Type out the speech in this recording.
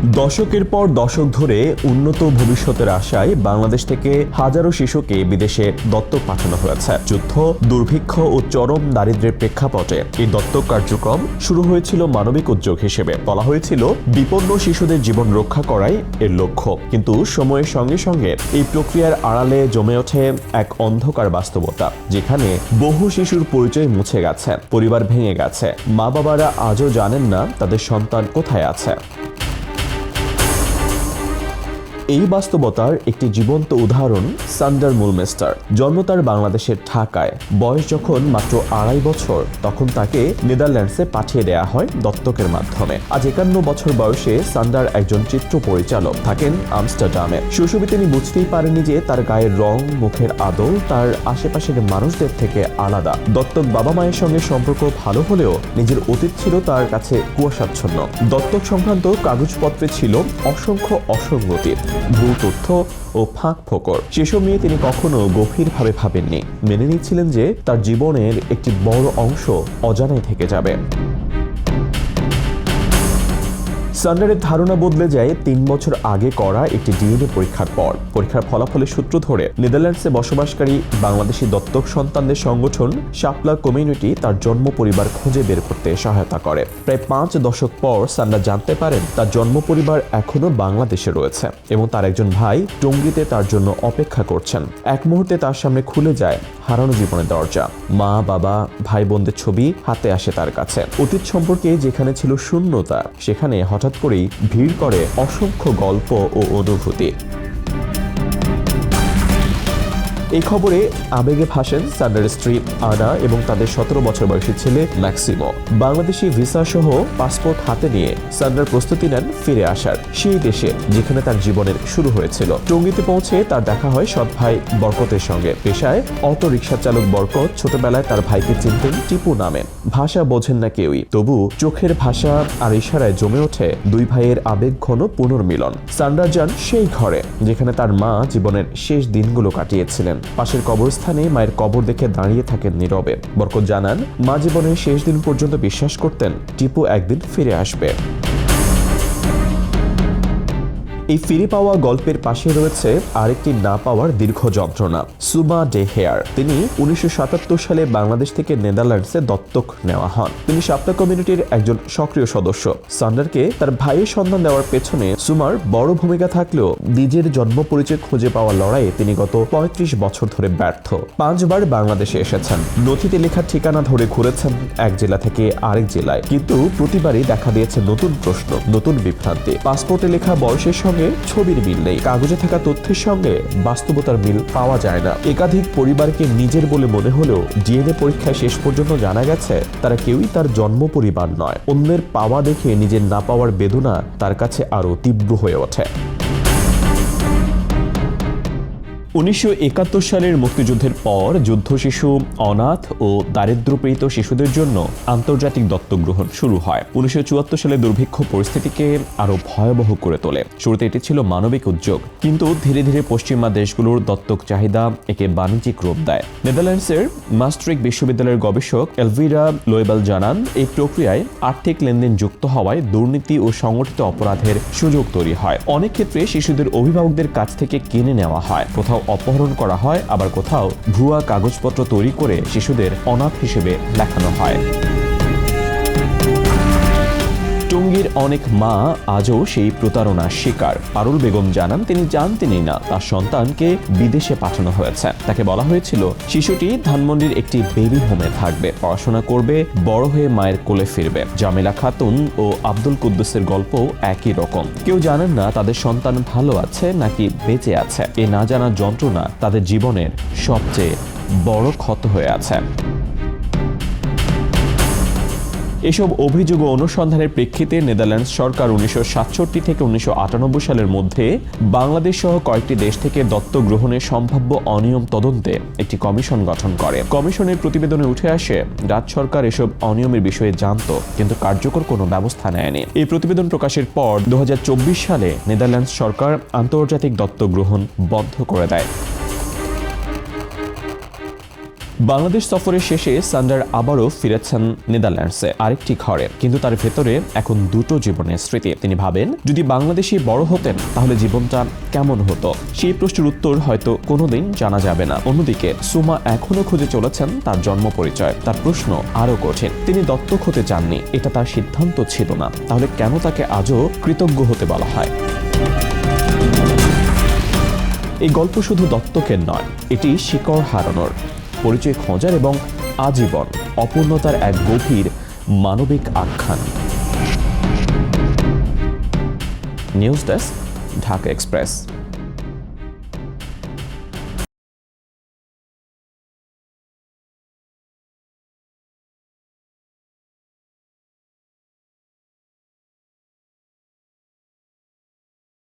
দশকের পর দশক ধরে উন্নত ভবিষ্যতের আশায় বাংলাদেশ থেকে হাজারো শিশুকে বিদেশে দত্তক পাঠানো হয়েছে। যুদ্ধ, দুর্ভিক্ষ ও চরম দারিদ্র্যের প্রেক্ষাপটে এই দত্তক কার্যক্রম শুরু হয়েছিল মানবিক উদ্যোগ হিসেবে। বলা হয়েছিল বিপন্ন শিশুদের জীবন রক্ষা করাই এর লক্ষ্য। কিন্তু সময়ের সঙ্গে সঙ্গে এই প্রক্রিয়ার আড়ালে জমে ওঠে এক অন্ধকার বাস্তবতা, যেখানে বহু শিশুর পরিচয় মুছে গেছে, পরিবার ভেঙে গেছে, মা বাবারা আজও জানেন না তাদের সন্তান কোথায় আছে। এই বাস্তবতার একটি জীবন্ত উদাহরণ সান্ডার মুলমেস্টার। জন্ম তার বাংলাদেশের ঢাকায়। বয়স যখন মাত্র 2.5 বছর, তখন তাকে নেদারল্যান্ডসে পাঠিয়ে দেয়া হয় দত্তকের মাধ্যমে। আজ 51 বছর বয়সে সান্ডার একজন চিত্র পরিচালক, থাকেন আমস্টারডামে। শৈশবে তিনি বুঝতেই পারেননি যে তার গায়ের রং, মুখের আদল তার আশেপাশের মানুষদের থেকে আলাদা। দত্তক বাবা মায়ের সঙ্গে সম্পর্ক ভালো হলেও নিজের অতীত ছিল তার কাছে কুয়াশাচ্ছন্ন। দত্তক সংক্রান্ত কাগজপত্রে ছিল অসংখ্য অসঙ্গতি, ভুল তথ্য ও ফাঁক ফোকর। সেসব নিয়ে তিনি কখনো গভীরভাবে ভাবেননি। মেনে নিয়েছিলেন যে তার জীবনের একটি বড় অংশ অজানাই থেকে যাবে। সান্ডারের ধারণা বদলে যায় 3 বছর আগে করা একটি ডিএনএ পরীক্ষার পর। পরীক্ষার ফলাফলের সূত্র ধরে নেদারল্যান্ডসে বসবাসকারী বাংলাদেশি দত্তক সন্তানদের সংগঠন শাপলা কমিউনিটি তার জন্ম পরিবার খুঁজে বের করতে সহায়তা করে। প্রায় 5 দশক পর সান্ডার জানতে পারেন তার জন্ম পরিবার এখনো বাংলাদেশে রয়েছে এবং তার একজন ভাই টঙ্গীতে তার জন্য অপেক্ষা করছেন। এক মুহূর্তে তার সামনে খুলে যায় হারানো জীবনের দরজা। মা, বাবা, ভাই বোনদের ছবি হাতে আসে তার কাছে। অতীত সম্পর্কে যেখানে ছিল শূন্যতা, সেখানে হঠাৎ করেই ভিড় করে অসংখ্য গল্প ও অনুভূতি। এই খবরে আবেগে ভাসেন সান্ডারের স্ত্রী আনা এবং তাদের 17 বছর বয়সী ছেলে ম্যাক্সিমো। বাংলাদেশি ভিসা সহ পাসপোর্ট হাতে নিয়ে সান্ডার প্রস্তুতি নেন ফিরে আসার সেই দেশে যেখানে তার জীবনের শুরু হয়েছিল। টঙ্গীতে পৌঁছে তার দেখা হয় সৎ ভাই বরকতের সঙ্গে। পেশায় অটো রিকশা চালক বরকত ছোটবেলায় তার ভাইকে চিনতেন টিপু নামে। ভাষা বোঝেন না কেউই, তবু চোখের ভাষা আর ইশারায় জমে ওঠে দুই ভাইয়ের আবেগঘন পুনর্মিলন। সান্ডার যান সেই ঘরে যেখানে তার মা জীবনের শেষ দিনগুলো কাটিয়েছিলেন। পাশের কবরস্থানে মায়ের কবর দেখে দাঁড়িয়ে থাকেন নীরবে। বরকত জানান, মা জীবনের শেষ দিন পর্যন্ত বিশ্বাস করতেন টিপু একদিন ফিরে আসবে। এই ফিরে পাওয়া গল্পের পাশে রয়েছে আরেকটি না পাওয়ার দীর্ঘ যন্ত্রণা। সুমা ডে হেয়ার। তিনি 1977 সালে বাংলাদেশ থেকে নেদারল্যান্ডসে দত্তক নেওয়া হন। তিনি শাপলা কমিউনিটির একজন সক্রিয় সদস্য। সান্ডারকে তার ভাইয়ের সন্ধান দেওয়ার পেছনে সুমার বড় ভূমিকা থাকলেও নিজের জন্ম পরিচয় খুঁজে পাওয়ার লড়াইয়ে তিনি গত 35 বছর ধরে ব্যর্থ। 5 বার বাংলাদেশে এসেছেন, নথিতে লেখা ঠিকানা ধরে ঘুরেছেন এক জেলা থেকে আরেক জেলায়, কিন্তু প্রতিবারই দেখা দিয়েছে নতুন প্রশ্ন, নতুন বিভ্রান্তি। পাসপোর্টে লেখা বয়সের সঙ্গে ছবির মিল নেই, কাগজে থাকা তথ্যের সঙ্গে বাস্তবতার মিল পাওয়া যায় না। একাধিক পরিবারকে নিজের বলে মনে হলেও ডিএনএ পরীক্ষায় শেষ পর্যন্ত জানা গেছে তারা কেউই তার জন্ম পরিবার নয়। অন্যের পাওয়া দেখে নিজের না পাওয়ার বেদনা তার কাছে আরো তীব্র হয়ে ওঠে। 1971 সালের মুক্তিযুদ্ধের পর যুদ্ধ শিশু, অনাথ ও দারিদ্র্যপীড়িত শিশুদের জন্য আন্তর্জাতিক দত্তক গ্রহণ শুরু হয়। 1974 সালে দুর্ভিক্ষ পরিস্থিতিকে আরো ভয়াবহ করে তোলে। শুরুতে এটি ছিল মানবিক উদ্যোগ, কিন্তু ধীরে ধীরে পশ্চিমা দেশগুলোর দত্তক চাহিদা একে বাণিজ্যিক রূপ দেয়। নেদারল্যান্ডসের মাস্ট্রিক বিশ্ববিদ্যালয়ের গবেষক এলভিরা লোয়েবেল জানান, এই প্রক্রিয়ায় আর্থিক লেনদেন যুক্ত হওয়ায় দুর্নীতি ও সংগঠিত অপরাধের সুযোগ তৈরি হয়। অনেক ক্ষেত্রে শিশুদের অভিভাবকদের কাছ থেকে কিনে নেওয়া হয়, কোথাও অপহরণ করা হয়, আবার কোথাও ভুয়া কাগজপত্র তৈরি করে শিশুদের অনাথ হিসেবে দেখানো হয়। টঙ্গীর অনেক মা আজও সেই প্রতারণার শিকার। পারুল বেগম জানান, তিনি জানতেনই না তার সন্তানকে বিদেশে পাঠানো হয়েছে। তাকে বলা হয়েছিল শিশুটি ধানমন্ডির একটি বেবি হোমে থাকবে, পড়াশোনা করবে, বড় হয়ে মায়ের কোলে ফিরবে। জামিলা খাতুন ও আব্দুল কুদ্দুসের গল্পও একই রকম। কেউ জানেন না তাদের সন্তান ভালো আছে নাকি বেঁচে আছে। এ না জানার যন্ত্রণা তাদের জীবনের সবচেয়ে বড় ক্ষত হয়ে আছে। এসব অভিযোগ ও অনুসন্ধানের প্রেক্ষিতে নেদারল্যান্ডস সরকার 1967 থেকে 1998 সালের মধ্যে বাংলাদেশ সহ কয়েকটি দেশ থেকে দত্তক গ্রহণের সম্ভাব্য অনিয়ম তদন্তে একটি কমিশন গঠন করে। কমিশনের প্রতিবেদনে উঠে আসে রাজ্য সরকার এসব অনিয়মের বিষয়ে জানত, কিন্তু কার্যকর কোনো ব্যবস্থা নেয়নি। এই প্রতিবেদন প্রকাশের পর 2024 সালে নেদারল্যান্ডস সরকার আন্তর্জাতিক দত্তক গ্রহণ বন্ধ করে দেয়। বাংলাদেশ সফরের শেষে সান্ডার আবারও ফিরেছেন নেদারল্যান্ডসে আরেকটি ঘরে, কিন্তু তার ভেতরে এখন দুটো জীবনের স্মৃতি। তিনি ভাবেন যদি বাংলাদেশে বড় হতেন তাহলে জীবনটা কেমন হতো। সেই প্রশ্নের উত্তর হয়তো কোনোদিন জানা যাবে না। অন্যদিকে সুমা এখনো খুঁজে চলেছেন তার জন্ম পরিচয়। তার প্রশ্ন আরো কঠিন। তিনি দত্তক হতে চাননি, এটা তার সিদ্ধান্ত ছিল না। তাহলে কেন তাকে আজও কৃতজ্ঞ হতে বলা হয়? এই গল্প শুধু দত্তকের নয়, এটি শিকড় হারানোর, পরিচয় খোঁজার এবং আজীবন অপূর্ণতার এক গভীর মানবিক আখ্যান। News desk, Dhaka express.